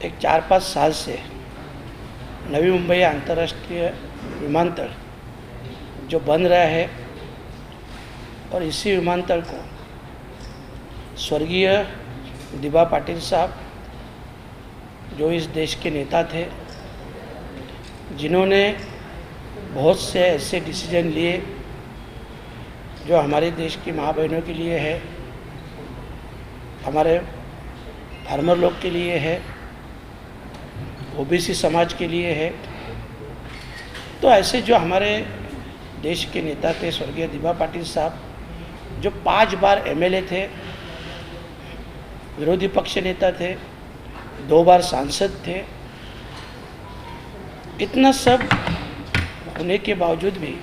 एक 4-5 साल से नवी मुंबई अंतर्राष्ट्रीय विमानतल जो बन रहा है और इसी विमानतल को स्वर्गीय दिबा पाटिल साहब जो इस देश के नेता थे, जिन्होंने बहुत से ऐसे डिसीजन लिए जो हमारे देश की माँ बहनों के लिए है, हमारे फार्मर लोग के लिए है, ओबीसी समाज के लिए है। तो ऐसे जो हमारे देश के नेता थे स्वर्गीय दिबा पाटिल साहब, जो 5 बार एमएलए थे, विरोधी पक्ष नेता थे, 2 बार सांसद थे, इतना सब होने के बावजूद भी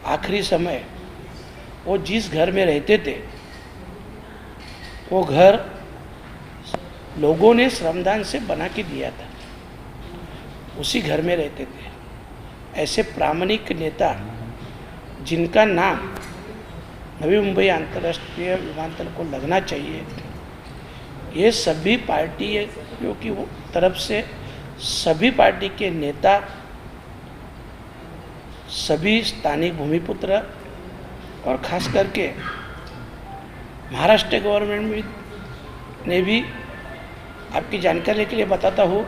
आखिरी समय वो जिस घर में रहते थे वो घर लोगों ने श्रमदान से बना के दिया था, उसी घर में रहते थे। ऐसे प्रामाणिक नेता जिनका नाम नवी मुंबई अंतर्राष्ट्रीय विमानतल को लगना चाहिए, ये सभी पार्टियों की तरफ से सभी पार्टी के नेता, सभी स्थानिक भूमिपुत्र और खास करके महाराष्ट्र गवर्नमेंट ने भी, आपकी जानकारी के लिए बताता हूँ,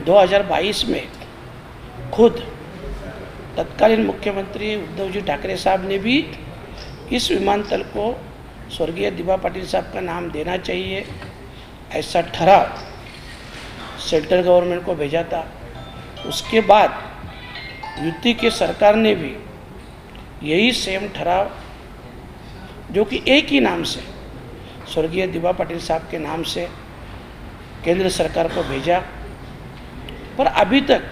2022 में खुद तत्कालीन मुख्यमंत्री उद्धव जी ठाकरे साहब ने भी इस विमानतल को स्वर्गीय दिबा पाटिल साहब का नाम देना चाहिए ऐसा ठराव सेंट्रल गवर्नमेंट को भेजा था। उसके बाद यूपी के सरकार ने भी यही सेम ठराव, जो कि एक ही नाम से स्वर्गीय दिबा पाटिल साहब के नाम से केंद्र सरकार को भेजा, पर अभी तक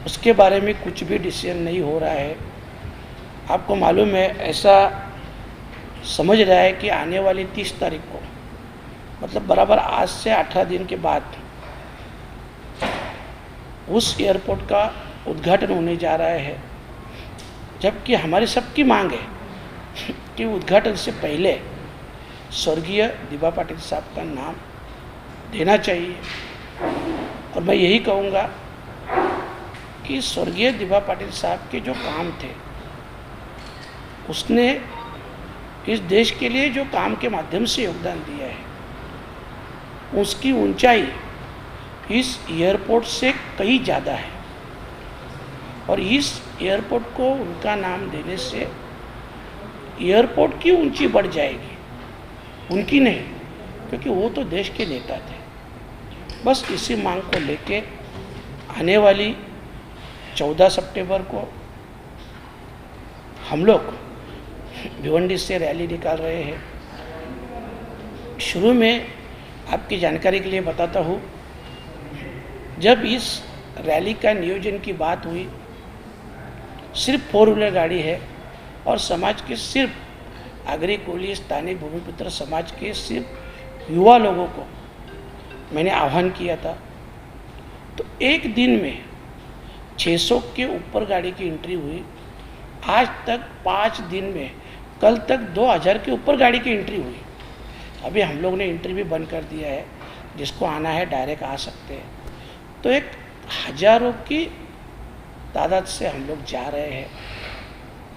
उसके बारे में कुछ भी डिसीजन नहीं हो रहा है। आपको मालूम है, ऐसा समझ रहा है कि आने वाली 30 तारीख को, मतलब बराबर आज से 18 दिन के बाद उस एयरपोर्ट का उद्घाटन होने जा रहा है, जबकि हमारी सबकी मांग है कि उद्घाटन से पहले स्वर्गीय दिबा पाटिल साहब का नाम देना चाहिए। और मैं यही कहूँगा कि स्वर्गीय दिबा पाटिल साहब के जो काम थे, उसने इस देश के लिए जो काम के माध्यम से योगदान दिया है, उसकी ऊंचाई इस एयरपोर्ट से कहीं ज़्यादा है। और इस एयरपोर्ट को उनका नाम देने से एयरपोर्ट की ऊंची बढ़ जाएगी, उनकी नहीं, क्योंकि वो तो देश के नेता थे। बस इसी मांग को लेके आने वाली 14 सितंबर को हम लोग भिवंडी से रैली निकाल रहे हैं। शुरू में आपकी जानकारी के लिए बताता हूँ, जब इस रैली का नियोजन की बात हुई, सिर्फ 4 व्हीलर गाड़ी है और समाज के सिर्फ आगरी कोली स्थानीय भूमिपुत्र समाज के सिर्फ युवा लोगों को मैंने आह्वान किया था। तो एक दिन में 600 के ऊपर गाड़ी की एंट्री हुई। आज तक 5 दिन में, कल तक 2000 के ऊपर गाड़ी की एंट्री हुई। अभी हम लोग ने एंट्री भी बंद कर दिया है, जिसको आना है डायरेक्ट आ सकते हैं। तो एक हज़ारों की तादाद से हम लोग जा रहे हैं,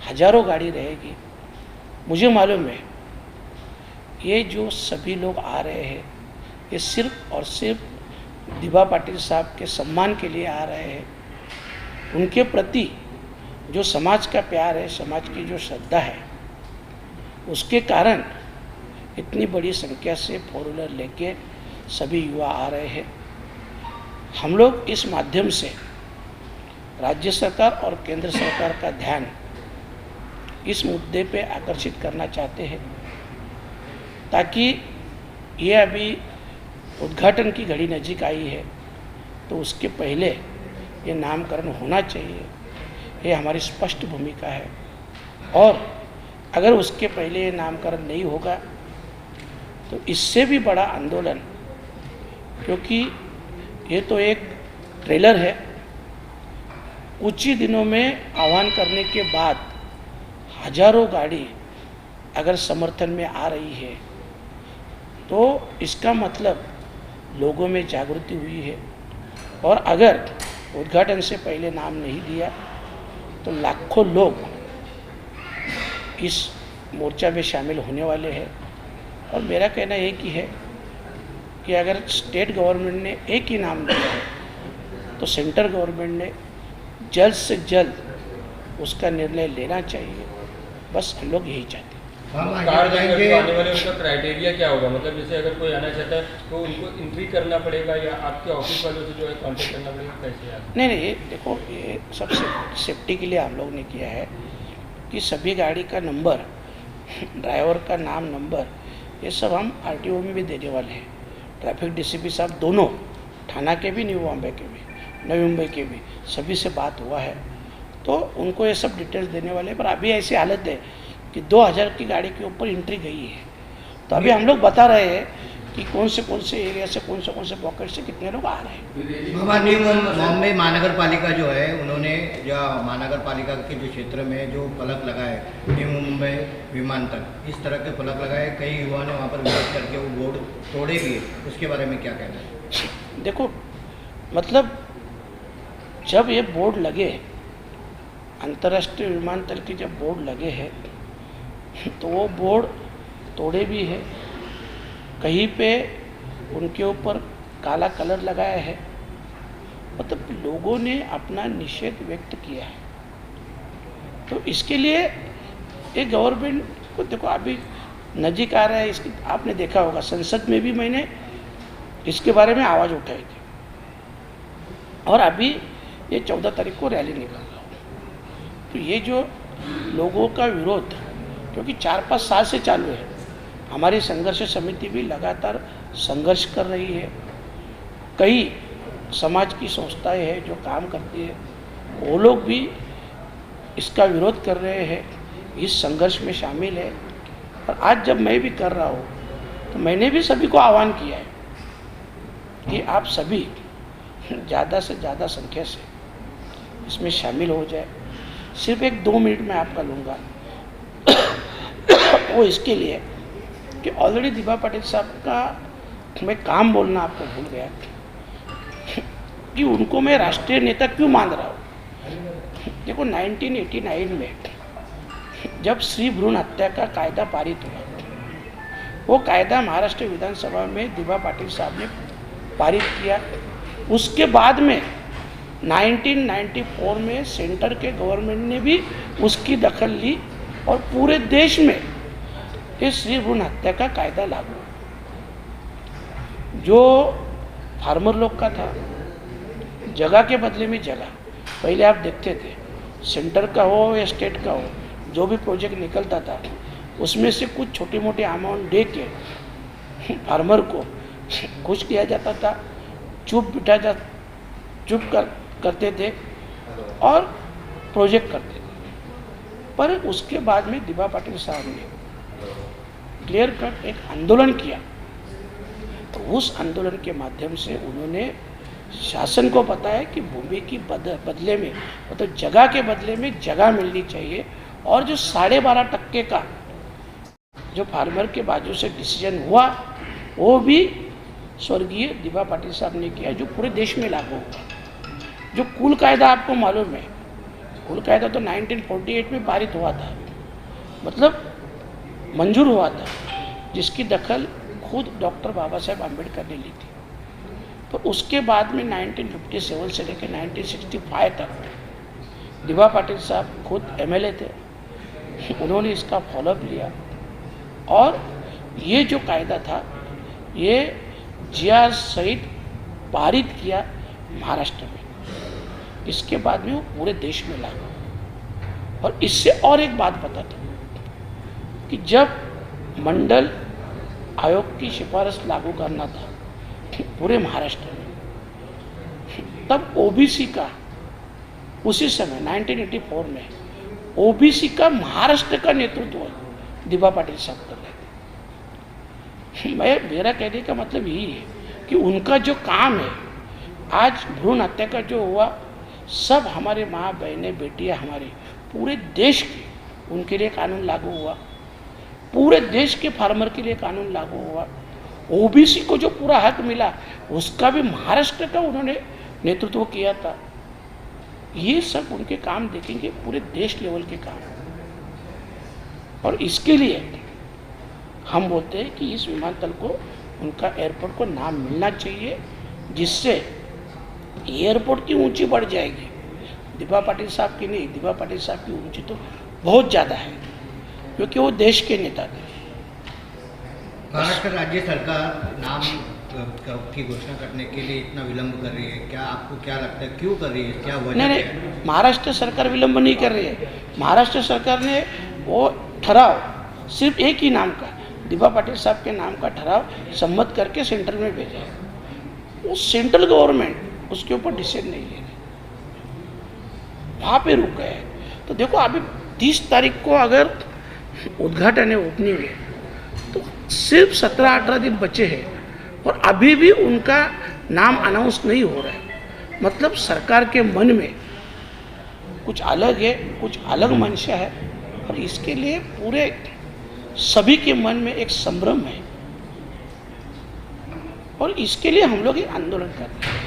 हज़ारों गाड़ी रहेगी। मुझे मालूम है ये जो सभी लोग आ रहे हैं, ये सिर्फ और सिर्फ दिबा पाटिल साहब के सम्मान के लिए आ रहे हैं। उनके प्रति जो समाज का प्यार है, समाज की जो श्रद्धा है, उसके कारण इतनी बड़ी संख्या से 4 व्हीलर लेके सभी युवा आ रहे हैं। हम लोग इस माध्यम से राज्य सरकार और केंद्र सरकार का ध्यान इस मुद्दे पे आकर्षित करना चाहते हैं, ताकि ये अभी उद्घाटन की घड़ी नज़दीक आई है, तो उसके पहले ये नामकरण होना चाहिए। ये हमारी स्पष्ट भूमिका है। और अगर उसके पहले ये नामकरण नहीं होगा तो इससे भी बड़ा आंदोलन, क्योंकि ये तो एक ट्रेलर है, कुछ ही दिनों में आह्वान करने के बाद हजारों गाड़ी अगर समर्थन में आ रही है, तो इसका मतलब लोगों में जागृति हुई है। और अगर उद्घाटन से पहले नाम नहीं दिया तो लाखों लोग इस मोर्चा में शामिल होने वाले हैं। और मेरा कहना एक ही है कि अगर स्टेट गवर्नमेंट ने एक ही नाम दिया है तो सेंट्रल गवर्नमेंट ने जल्द से जल्द उसका निर्णय लेना चाहिए। बस हम लोग यही चाहते हैं। आने वाले उसका क्राइटेरिया क्या होगा? मतलब जैसे अगर कोई आना चाहता है तो उनको एंट्री करना पड़ेगा या आपके ऑफिस वालों से जो है कांटेक्ट करना पड़ेगा, कैसे यार? नहीं, देखो ये सब सेफ्टी के लिए हम लोग ने किया है कि सभी गाड़ी का नंबर, ड्राइवर का नाम, नंबर, ये सब हम आरटीओ में भी देने वाले हैं। ट्रैफिक डीसीपी साहब दोनों, थाना के भी, न्यू बॉम्बे के भी, नवी मुंबई के भी, सभी से बात हुआ है तो उनको ये सब डिटेल्स देने वाले हैं। पर अभी ऐसी हालत है कि 2000 की गाड़ी के ऊपर एंट्री गई है, तो अभी हम लोग बता रहे हैं कि कौन से एरिया से कौन से पॉकेट से कितने लोग आ रहे हैं। न्यू बॉम्बे महानगर पालिका जो है, उन्होंने या महानगर पालिका के जो क्षेत्र में जो फलक लगाए, न्यू मुंबई विमानतल, इस तरह के फलक लगाए, कई युवाओं ने वहाँ पर विरोध करके वो बोर्ड तोड़े भी, उसके बारे में क्या कहना है? देखो, मतलब जब ये बोर्ड लगे, अंतर्राष्ट्रीय विमानतल के जब बोर्ड लगे हैं तो वो बोर्ड तोड़े भी है, कहीं पे उनके ऊपर काला कलर लगाया है। मतलब लोगों ने अपना निषेध व्यक्त किया है। तो इसके लिए एक गवर्नमेंट को, देखो अभी नजीक आ रहा है, इसकी आपने देखा होगा संसद में भी मैंने इसके बारे में आवाज़ उठाई थी। और अभी ये 14 तारीख को रैली निकल रहा है। तो ये जो लोगों का विरोध, क्योंकि 4-5 साल से चालू है, हमारी संघर्ष समिति भी लगातार संघर्ष कर रही है। कई समाज की संस्थाएं हैं जो काम करती है, वो लोग भी इसका विरोध कर रहे हैं, इस संघर्ष में शामिल है। और आज जब मैं भी कर रहा हूँ तो मैंने भी सभी को आह्वान किया है कि आप सभी ज़्यादा से ज़्यादा संख्या से इसमें शामिल हो जाए। सिर्फ 1-2 मिनट में आपका लूँगा वो इसके लिए कि ऑलरेडी दिभा पाटिल साहब का मैं काम बोलना आपको भूल गया कि उनको मैं राष्ट्रीय नेता क्यों मान रहा हूँ। देखो 1989 में जब स्त्री भ्रूण हत्या का कायदा पारित हुआ, वो कायदा महाराष्ट्र विधानसभा में दिभा पाटिल साहब ने पारित किया। उसके बाद में 1994 में सेंटर के गवर्नमेंट ने भी उसकी दखल ली और पूरे देश में इस स्त्री भ्रूण हत्या का कायदा लागू। जो फार्मर लोग का था, जगह के बदले में जगह, पहले आप देखते थे सेंटर का हो या स्टेट का हो, जो भी प्रोजेक्ट निकलता था उसमें से कुछ छोटी मोटी अमाउंट दे के फार्मर को खुश किया जाता था, चुप करते थे और प्रोजेक्ट करते थे। पर उसके बाद में दिभा पाटिल साहब ने क्लियर कट एक आंदोलन किया। तो उस आंदोलन के माध्यम से उन्होंने शासन को बताया कि भूमि की बदले में, मतलब जगह के बदले में जगह मिलनी चाहिए। और जो 12.5% का जो फार्मर के बाजू से डिसीजन हुआ, वो भी स्वर्गीय दिभा पाटिल साहब ने किया, जो पूरे देश में लागू हुआ। जो कुल कायदा आपको मालूम है, कुल कायदा तो 1948 में पारित हुआ था, मतलब मंजूर हुआ था, जिसकी दखल खुद डॉक्टर बाबा साहेब आम्बेडकर ने ली थी। तो उसके बाद में 1957 से लेकर 1965 तक दिभा पाटिल साहब खुद MLA थे, उन्होंने इसका फॉलोअप लिया। और ये जो कायदा था, ये GR सहित पारित किया महाराष्ट्र में। इसके बाद में वो पूरे देश में लागू। और इससे और एक बात बता दूं कि जब मंडल आयोग की सिफारिश लागू करना था पूरे महाराष्ट्र में, तब OBC का उसी समय 1984 में OBC का महाराष्ट्र का नेतृत्व दिभा पाटिल साहब कर रहे थे। मेरा कहने का मतलब यही है कि उनका जो काम है, आज भ्रूण हत्या का जो हुआ, सब हमारे माँ बहनें बेटियाँ हमारे पूरे देश के, उनके लिए कानून लागू हुआ, पूरे देश के फार्मर के लिए कानून लागू हुआ। ओबीसी को जो पूरा हक मिला उसका भी महाराष्ट्र का उन्होंने नेतृत्व किया था। ये सब उनके काम देखेंगे, पूरे देश लेवल के काम। और इसके लिए हम बोलते हैं कि इस विमानतल को, उनका एयरपोर्ट को नाम मिलना चाहिए, जिससे एयरपोर्ट की ऊंची बढ़ जाएगी। दिबा पाटिल साहब की नहीं, दिबा पाटिल साहब की ऊंची तो बहुत ज़्यादा है, क्योंकि वो देश के नेता थे। महाराष्ट्र राज्य सरकार नाम की घोषणा करने के लिए इतना विलंब कर रही है, क्या आपको क्या लगता है, क्यों कर रही है, क्या वजह नहीं क्या है? नहीं, महाराष्ट्र सरकार विलंब नहीं कर रही है। महाराष्ट्र सरकार ने वो ठराव सिर्फ एक ही नाम का, दिबा पाटिल साहब के नाम का ठराव सम्मत करके सेंट्रल में भेजा है। वो सेंट्रल गवर्नमेंट उसके ऊपर डिसीजन नहीं ले रही, वहाँ पे रुक गए हैं। तो देखो अभी 30 तारीख को अगर उद्घाटन है, ओपनिंग है, तो सिर्फ 17-18 दिन बचे हैं और अभी भी उनका नाम अनाउंस नहीं हो रहा है। मतलब सरकार के मन में कुछ अलग है, कुछ अलग मंशा है, और इसके लिए पूरे सभी के मन में एक संभ्रम है, और इसके लिए हम लोग ये आंदोलन कर रहे हैं।